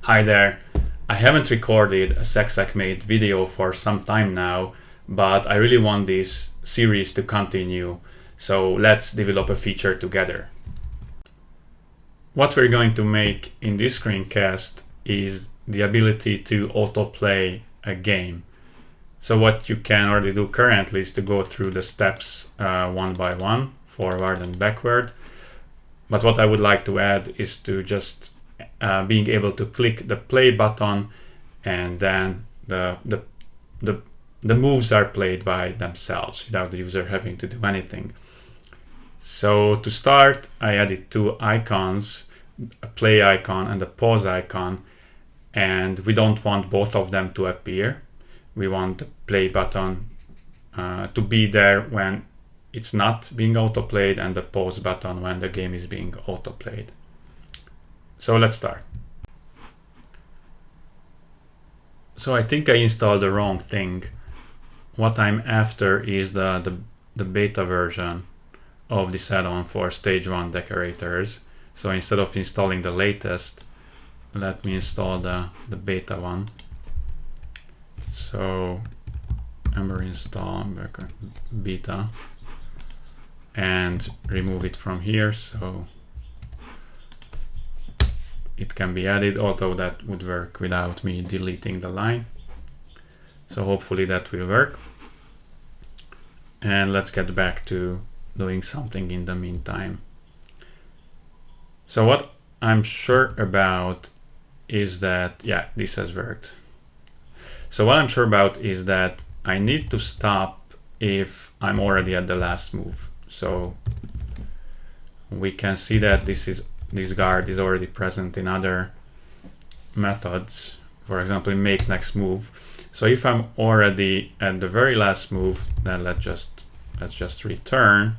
Hi there. I haven't recorded a SecSecMate video for some time now, but I really want this series to continue, so let's develop a feature together. What we're going to make in this screencast is the ability to autoplay a game. So what you can already do currently is to go through the steps one by one, forward and backward. But what I would like to add is to just being able to click the play button, and then the moves are played by themselves without the user having to do anything. So to start, I added two icons, a play icon and a pause icon, and we don't want both of them to appear. We want the play button to be there when it's not being autoplayed, and the pause button when the game is being autoplayed. So let's start. So I think I installed the wrong thing. What I'm after is the beta version of this add-on for stage 1 decorators. So instead of installing the latest, let me install the beta one. So Ember install beta and remove it from here, so it can be added, although that would work without me deleting the line. So hopefully that will work. And let's get back to doing something in the meantime. So what I'm sure about is that, yeah, this has worked. So what I'm sure about is that I need to stop if I'm already at the last move. So we can see that this guard is already present in other methods, for example in make next move. So if I'm already at the very last move, then let's just return.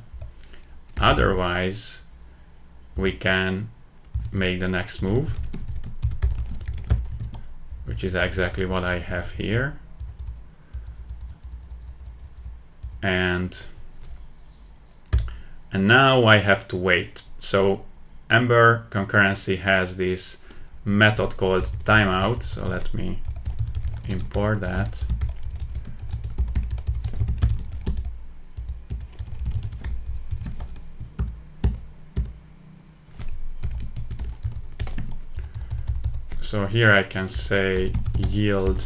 Otherwise we can make the next move, which is exactly what I have here. And now I have to wait. So Ember concurrency has this method called timeout. So let me import that. So here I can say yield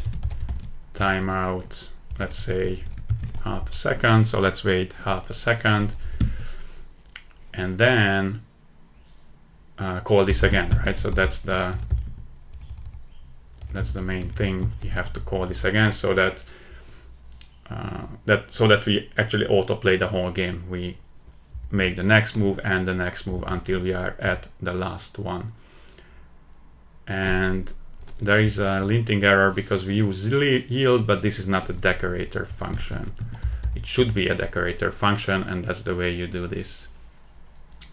timeout, let's say half a second. So let's wait half a second and then call this again, right? So that's the main thing. You have to call this again so that we actually autoplay the whole game. We make the next move and the next move until we are at the last one. And there is a linting error because we use yield, but this is not a decorator function. It should be a decorator function, and that's the way you do this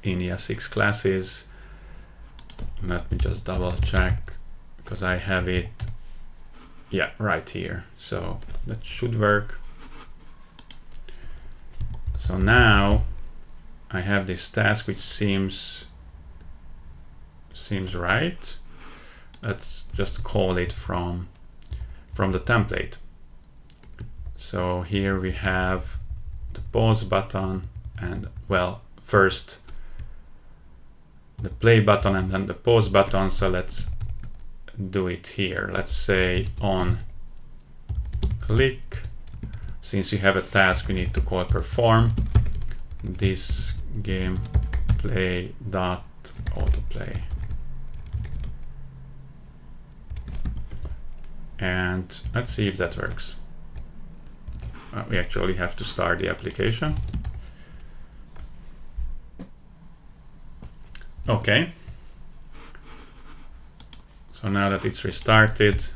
in ES6 classes. Let me just double check because I have it, yeah, right here. So that should work. So now I have this task which seems right. Let's just call it from the template. So here we have the pause button and, well, first the play button and then the pause button. So let's do it here. Let's say on click. Since you have a task, we need to call perform this game play dot autoplay. And let's see if that works. We actually have to start the application. Okay. So now that it's restarted,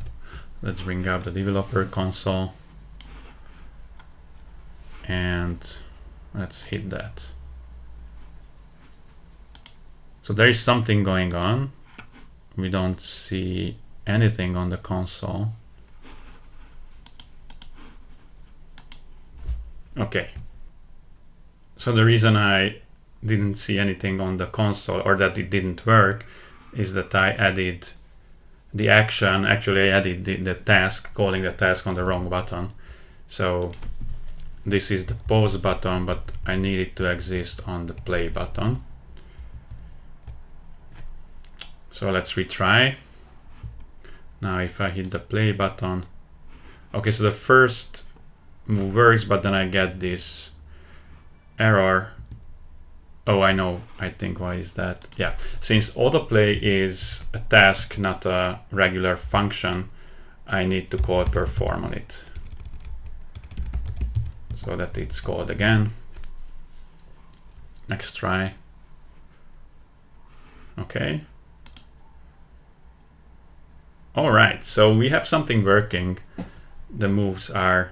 let's bring up the developer console and let's hit that. So there is something going on. We don't see anything on the console. Okay. So the reason I didn't see anything on the console, or that it didn't work, is that I added the action, actually I added the task, calling the task on the wrong button. So this is the pause button, but I need it to exist on the play button. So let's retry. Now if I hit the play button, okay, so the first move works, but then I get this error. Oh, I know, I think why is that? Yeah, since autoplay is a task, not a regular function, I need to call perform on it, so that it's called again. Next try. Okay. All right, so we have something working. The moves are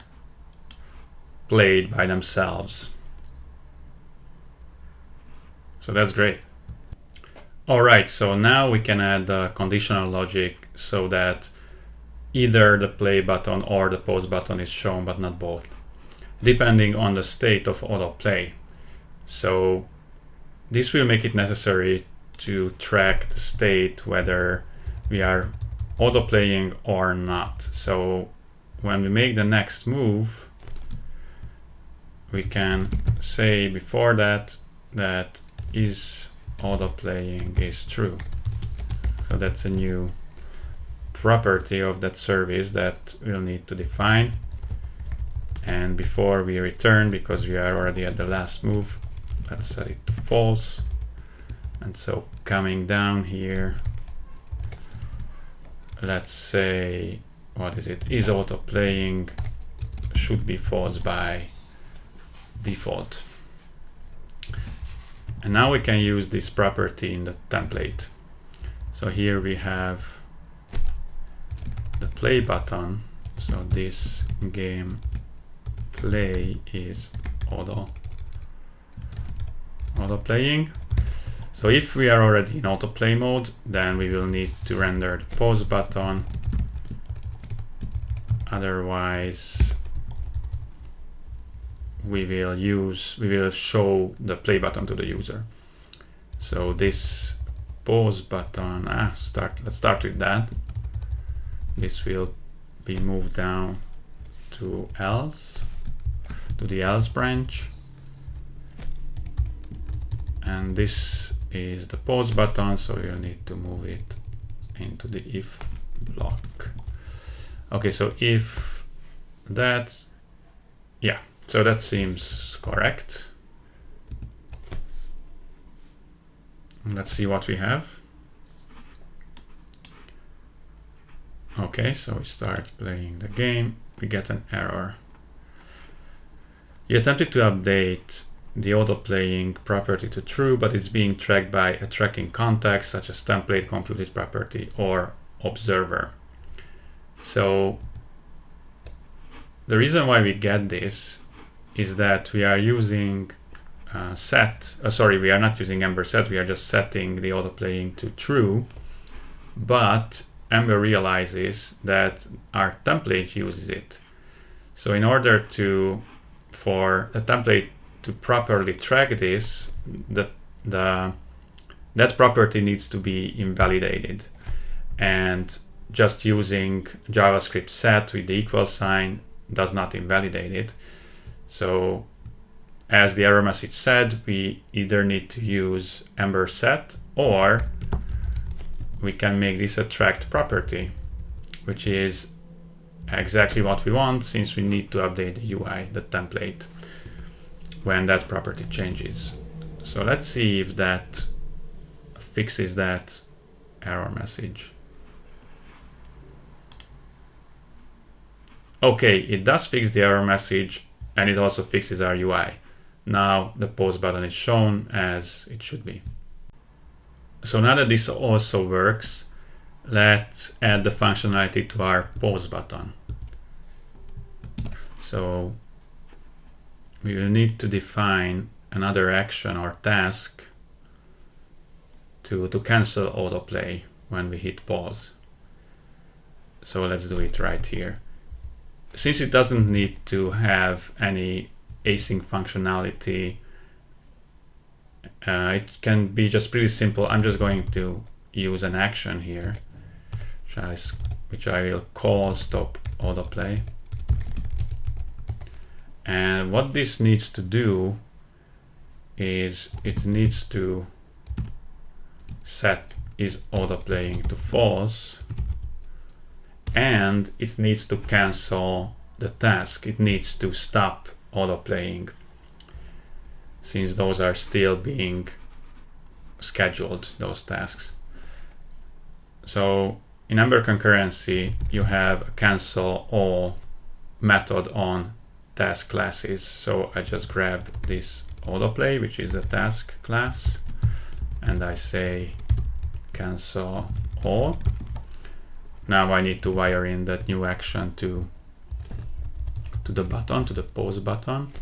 played by themselves. So that's great. All right, so now we can add conditional logic so that either the play button or the pause button is shown, but not both, depending on the state of autoplay. So this will make it necessary to track the state, whether we are autoplaying or not. So when we make the next move, we can say before that is autoplaying is true. So that's a new property of that service that we'll need to define. And before we return, because we are already at the last move, let's set it to false. And so coming down here, let's say, what is it? Is autoplaying should be false by default. And now we can use this property in the template. So here we have the play button. So this game play is autoplaying. So if we are already in autoplay mode, then we will need to render the pause button. Otherwise, we will show the play button to the user. So this pause button, let's start with that. This will be moved down to the else branch. And this is the pause button, so you'll need to move it into the if block. Okay, so if that, yeah, so that seems correct. Let's see what we have. Okay, so we start playing the game, we get an error. You attempted to update the autoplaying property to true, but it's being tracked by a tracking context such as template, computed property, or observer. So the reason why we get this is that we are using we are not using Ember set, we are just setting the autoplaying to true, but Ember realizes that our template uses it. So in order for the template to properly track this, that property needs to be invalidated, and just using JavaScript set with the equal sign does not invalidate it. So as the error message said, we either need to use Ember set, or we can make this a tracked property, which is exactly what we want, since we need to update the UI, the template, when that property changes. So let's see if that fixes that error message. Okay, it does fix the error message, and it also fixes our UI. Now the pause button is shown as it should be. So now that this also works, let's add the functionality to our pause button. So we will need to define another action or task to cancel autoplay when we hit pause. So let's do it right here. Since it doesn't need to have any async functionality, it can be just pretty simple. I'm just going to use an action here, which I will call stop autoplay. And what this needs to do is it needs to set is autoplaying to false, and it needs to cancel the task. It needs to stop autoplaying since those are still being scheduled, those tasks. So in Ember concurrency, you have a cancel all method on task classes. So I just grab this autoplay, which is a task class, and I say cancel all. Now I need to wire in that new action to the button, to the pause button.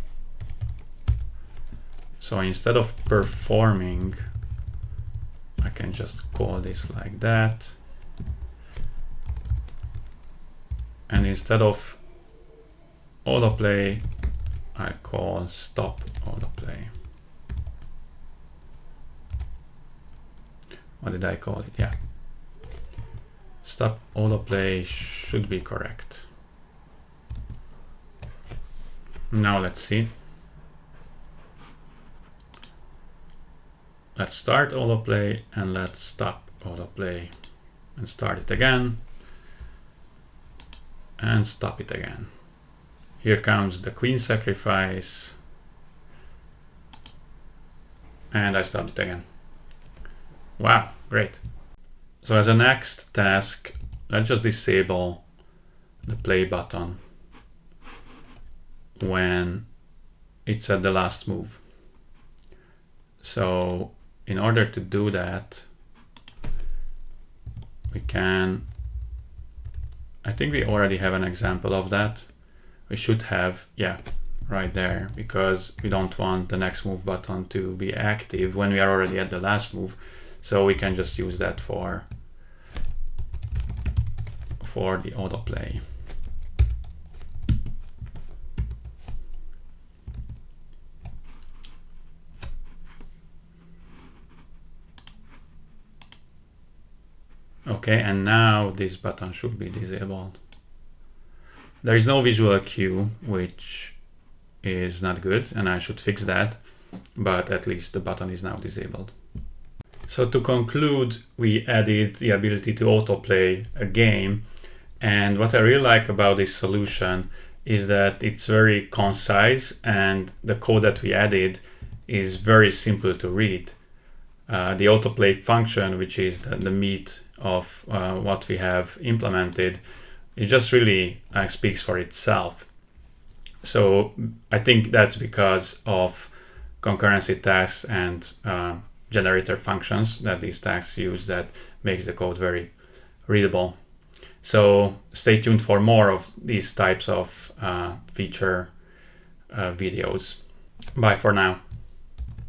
So instead of performing, I can just call this like that. And instead of autoplay, I call stop autoplay. What did I call it? Yeah. Stop autoplay should be correct. Now let's see. Let's start autoplay and let's stop autoplay and start it again and stop it again. Here comes the queen sacrifice and I stopped it again. Wow, great. So as a next task, let's just disable the play button when it's at the last move. So in order to do that, we can, I think we already have an example of that. We should have, yeah, right there, because we don't want the next move button to be active when we are already at the last move. So we can just use that for the autoplay. Okay, and now this button should be disabled. There is no visual cue, which is not good, and I should fix that, but at least the button is now disabled. So to conclude, we added the ability to autoplay a game, and what I really like about this solution is that it's very concise and the code that we added is very simple to read. The autoplay function, which is the meat of what we have implemented, it just really speaks for itself. So I think that's because of concurrency tasks and generator functions that these tasks use that makes the code very readable. So stay tuned for more of these types of feature videos. Bye for now.